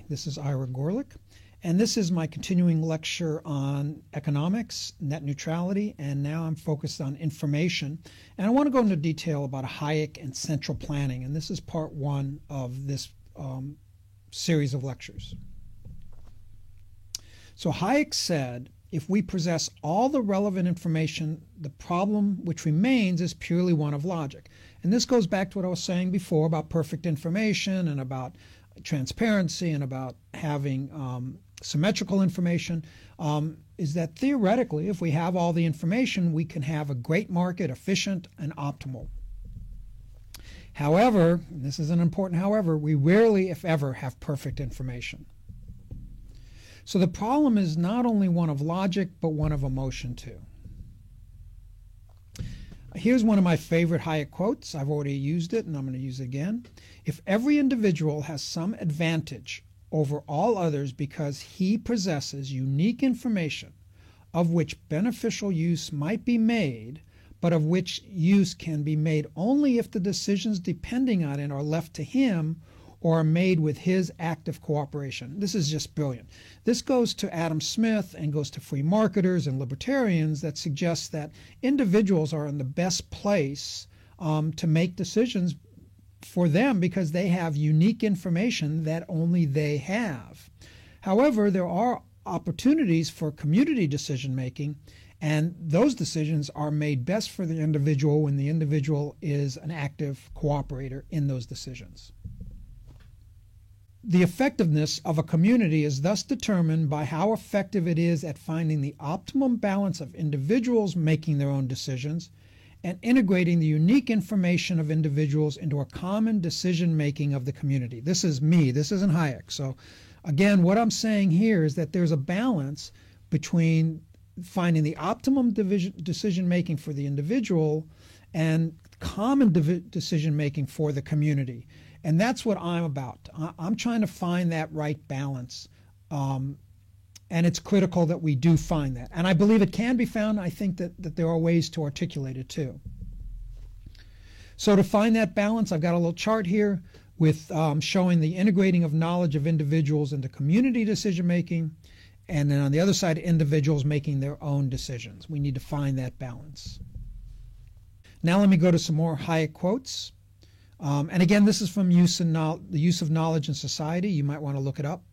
This is Ira Gorlick, and this is my continuing lecture on economics, net neutrality, and now I'm focused on information. And I want to go into detail about Hayek and central planning, and this is part one of this series of lectures. So Hayek said, if we possess all the relevant information, the problem which remains is purely one of logic. And this goes back to what I was saying before about perfect information and about transparency and about having symmetrical information, is that theoretically, if we have all the information, we can have a great market, efficient and optimal. However, and this is an important however, we rarely, if ever, have perfect information. So the problem is not only one of logic, but one of emotion too. Here's one of my favorite Hayek quotes. I've already used it, and I'm going to use it again. If every individual has some advantage over all others because he possesses unique information of which beneficial use might be made, but of which use can be made only if the decisions depending on it are left to him or are made with his active cooperation. This is just brilliant. This goes to Adam Smith and goes to free marketers and libertarians that suggests that individuals are in the best place to make decisions for them because they have unique information that only they have. However, there are opportunities for community decision making, and those decisions are made best for the individual when the individual is an active cooperator in those decisions. The effectiveness of a community is thus determined by how effective it is at finding the optimum balance of individuals making their own decisions and integrating the unique information of individuals into a common decision-making of the community. This is me. This isn't Hayek. So again, what I'm saying here is that there's a balance between finding the optimum decision-making for the individual and common decision-making for the community. And that's what I'm about. I'm trying to find that right balance. And it's critical that we do find that. And I believe it can be found. I think that there are ways to articulate it too. So to find that balance, I've got a little chart here with showing the integrating of knowledge of individuals into community decision-making. And then on the other side, individuals making their own decisions. We need to find that balance. Now let me go to some more Hayek quotes. And again, this is from the use of knowledge in society. You might want to look it up.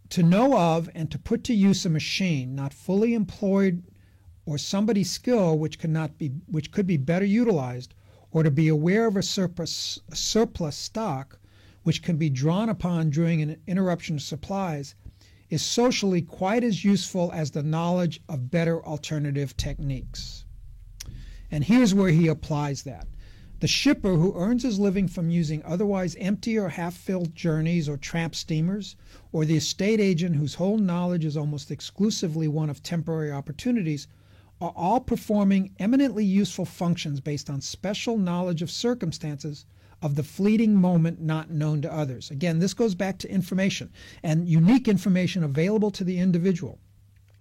To know of and to put to use a machine not fully employed or somebody's skill which could be better utilized, or to be aware of a surplus stock which can be drawn upon during an interruption of supplies, is socially quite as useful as the knowledge of better alternative techniques. And here's where he applies that. The shipper who earns his living from using otherwise empty or half-filled journeys or tramp steamers, or the estate agent whose whole knowledge is almost exclusively one of temporary opportunities, are all performing eminently useful functions based on special knowledge of circumstances of the fleeting moment not known to others. Again, this goes back to information and unique information available to the individual.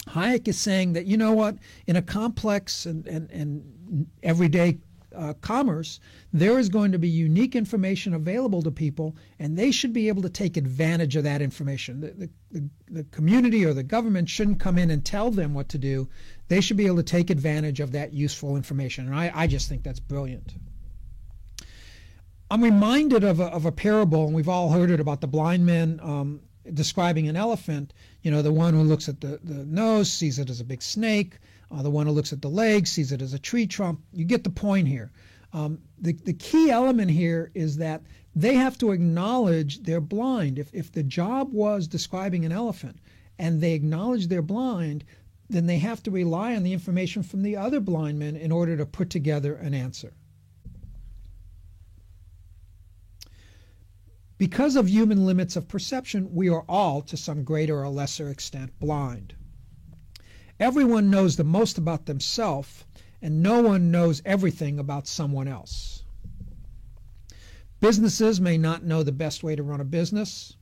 Hayek is saying that, you know what, in a complex and everyday commerce, there is going to be unique information available to people, and they should be able to take advantage of that information. The community or the government shouldn't come in and tell them what to do. They should be able to take advantage of that useful information, and I just think that's brilliant. I'm reminded of a parable, and we've all heard it, about the blind man describing an elephant. You know, the one who looks at the nose sees it as a big snake. The one who looks at the legs sees it as a tree trunk. You get the point here. The key element here is that they have to acknowledge they're blind. If the job was describing an elephant and they acknowledge they're blind, then they have to rely on the information from the other blind men in order to put together an answer. Because of human limits of perception, we are all, to some greater or lesser extent, blind. Everyone knows the most about themselves, and no one knows everything about someone else. Businesses may not know the best way to run a business,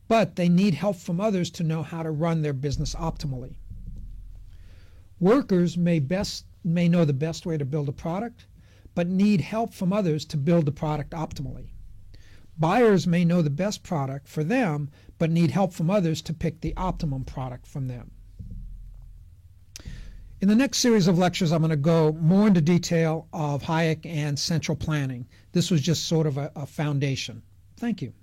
but they need help from others to know how to run their business optimally. Workers may know the best way to build a product, but need help from others to build the product optimally. Buyers may know the best product for them, but need help from others to pick the optimum product from them. In the next series of lectures, I'm going to go more into detail of Hayek and central planning. This was just sort of a foundation. Thank you.